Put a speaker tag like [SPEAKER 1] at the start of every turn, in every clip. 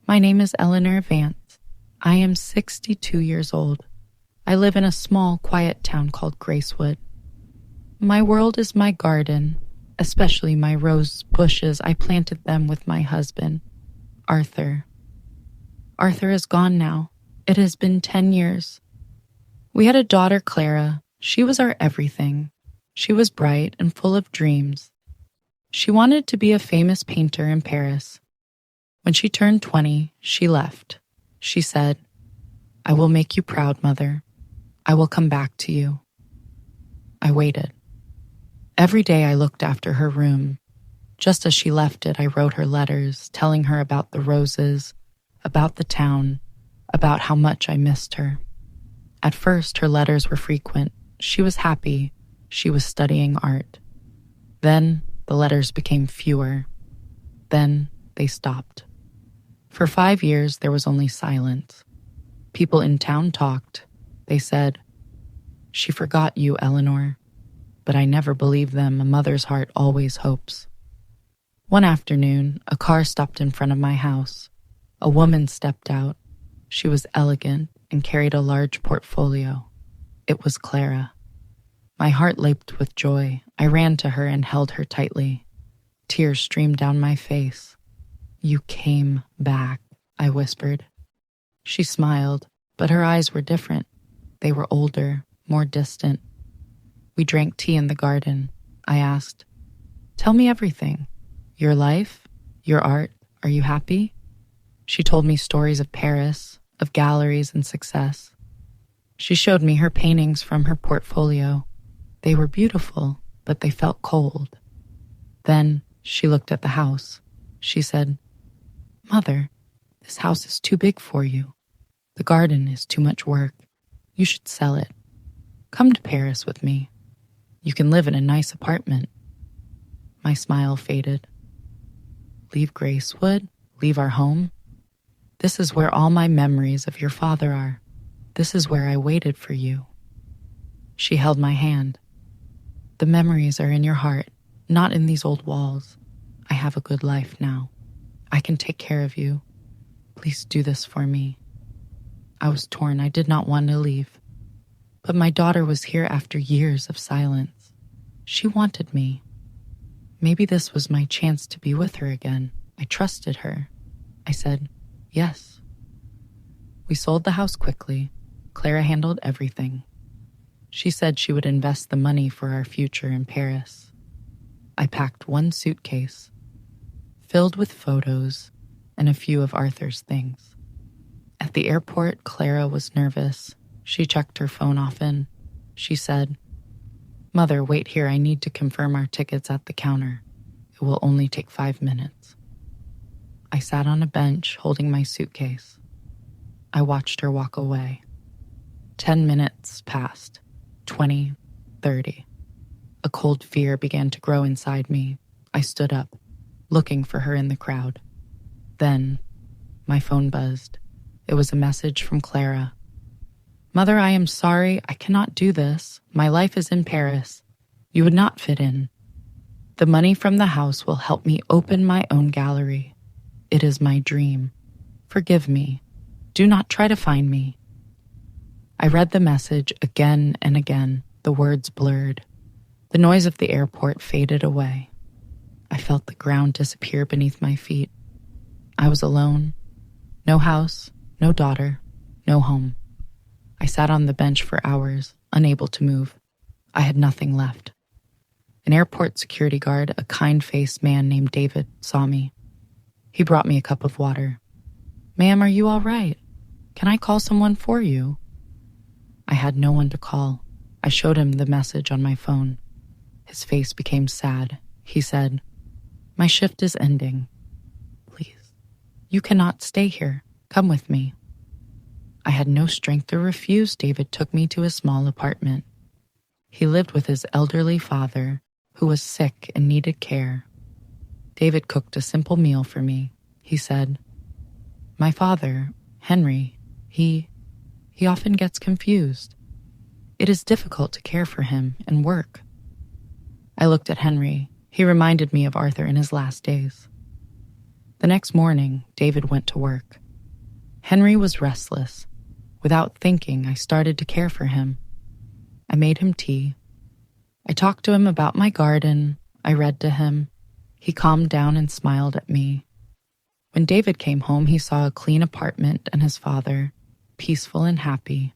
[SPEAKER 1] My name is Eleanor Vance. I am 62 years old. I live in a small, quiet town called Gracewood. My world is my garden, especially my rose bushes. I planted them with my husband, Arthur. Arthur is gone now. It has been 10 years. We had a daughter, Clara. She was our everything. She was bright and full of dreams. She wanted to be a famous painter in Paris. When she turned 20, she left. She said, "I will make you proud, Mother. I will come back to you." I waited. Every day I looked after her room. Just as she left it, I wrote her letters, telling her about the roses, about the town, about how much I missed her. At first, her letters were frequent. She was happy. She was studying art. Then the letters became fewer. Then they stopped. For 5 years, there was only silence. People in town talked. They said, "She forgot you, Eleanor." But I never believed them. A mother's heart always hopes. One afternoon, a car stopped in front of my house. A woman stepped out. She was elegant and carried a large portfolio. It was Clara. My heart leaped with joy. I ran to her and held her tightly. Tears streamed down my face. "You came back," I whispered. She smiled, but her eyes were different. They were older, more distant. We drank tea in the garden. I asked, "Tell me everything. Your life, your art, are you happy?" She told me stories of Paris, of galleries and success. She showed me her paintings from her portfolio. They were beautiful, but they felt cold. Then she looked at the house. She said, "Mother, this house is too big for you. The garden is too much work. You should sell it. Come to Paris with me. You can live in a nice apartment." My smile faded. Leave Gracewood? Leave our home? This is where all my memories of your father are. This is where I waited for you. She held my hand. The memories are in your heart, not in these old walls. I have a good life now. I can take care of you. Please do this for me. I was torn. I did not want to leave. But my daughter was here after years of silence. She wanted me. Maybe this was my chance to be with her again. I trusted her. I said, "Yes." We sold the house quickly. Clara handled everything. She said she would invest the money for our future in Paris. I packed one suitcase, filled with photos and a few of Arthur's things. At the airport, Clara was nervous. She checked her phone often. She said, "Mother, wait here. I need to confirm our tickets at the counter. It will only take 5 minutes." I sat on a bench holding my suitcase. I watched her walk away. 10 minutes passed, 20, 30. A cold fear began to grow inside me. I stood up, looking for her in the crowd. Then, my phone buzzed. It was a message from Clara. "Mother, I am sorry. I cannot do this. My life is in Paris. You would not fit in. The money from the house will help me open my own gallery. It is my dream. Forgive me. Do not try to find me." I read the message again and again. The words blurred. The noise of the airport faded away. I felt the ground disappear beneath my feet. I was alone. No house, no daughter, no home. I sat on the bench for hours, unable to move. I had nothing left. An airport security guard, a kind-faced man named David, saw me. He brought me a cup of water. "Ma'am, are you all right? Can I call someone for you?" I had no one to call. I showed him the message on my phone. His face became sad. He said, "My shift is ending. Please, you cannot stay here. Come with me." I had no strength to refuse. David took me to a small apartment. He lived with his elderly father, who was sick and needed care. David cooked a simple meal for me. He said, "My father, Henry, he often gets confused. It is difficult to care for him and work." I looked at Henry. He reminded me of Arthur in his last days. The next morning, David went to work. Henry was restless. Without thinking, I started to care for him. I made him tea. I talked to him about my garden. I read to him. He calmed down and smiled at me. When David came home, he saw a clean apartment and his father, peaceful and happy,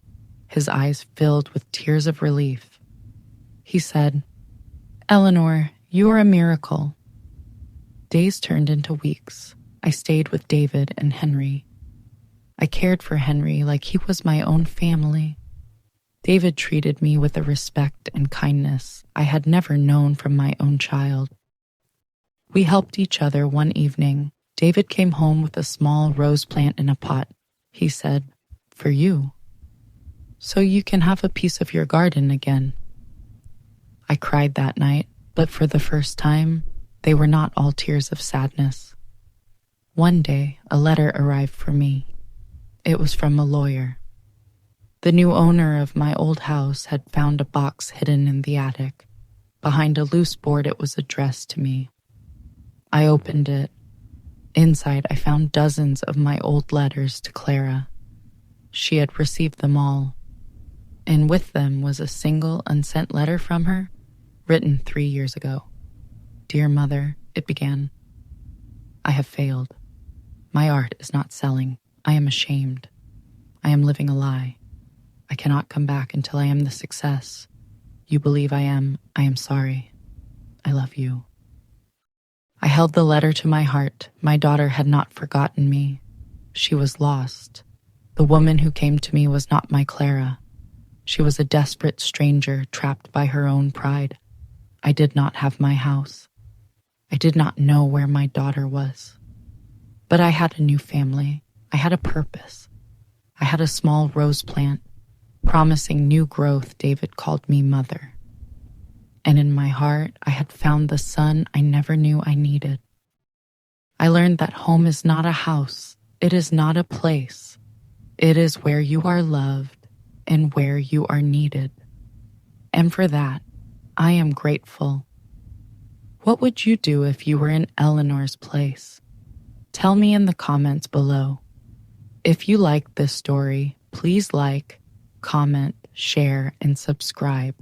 [SPEAKER 1] his eyes filled with tears of relief. He said, "Eleanor, you are a miracle." Days turned into weeks. I stayed with David and Henry. I cared for Henry like he was my own family. David treated me with a respect and kindness I had never known from my own child. We helped each other one evening. David came home with a small rose plant in a pot. He said, "For you, so you can have a piece of your garden again." I cried that night, but for the first time, they were not all tears of sadness. One day, a letter arrived for me. It was from a lawyer. The new owner of my old house had found a box hidden in the attic. Behind a loose board, it was addressed to me. I opened it. Inside, I found dozens of my old letters to Clara. She had received them all, and with them was a single unsent letter from her, written 3 years ago. "Dear Mother," it began, "I have failed. My art is not selling. I am ashamed. I am living a lie. I cannot come back until I am the success you believe I am. I am sorry. I love you." I held the letter to my heart. My daughter had not forgotten me. She was lost. The woman who came to me was not my Clara. She was a desperate stranger trapped by her own pride. I did not have my house. I did not know where my daughter was. But I had a new family. I had a purpose. I had a small rose plant, promising new growth. David called me mother. And in my heart, I had found the son I never knew I needed. I learned that home is not a house. It is not a place. It is where you are loved and where you are needed. And for that, I am grateful. What would you do if you were in Eleanor's place? Tell me in the comments below. If you liked this story, please like, comment, share, and subscribe.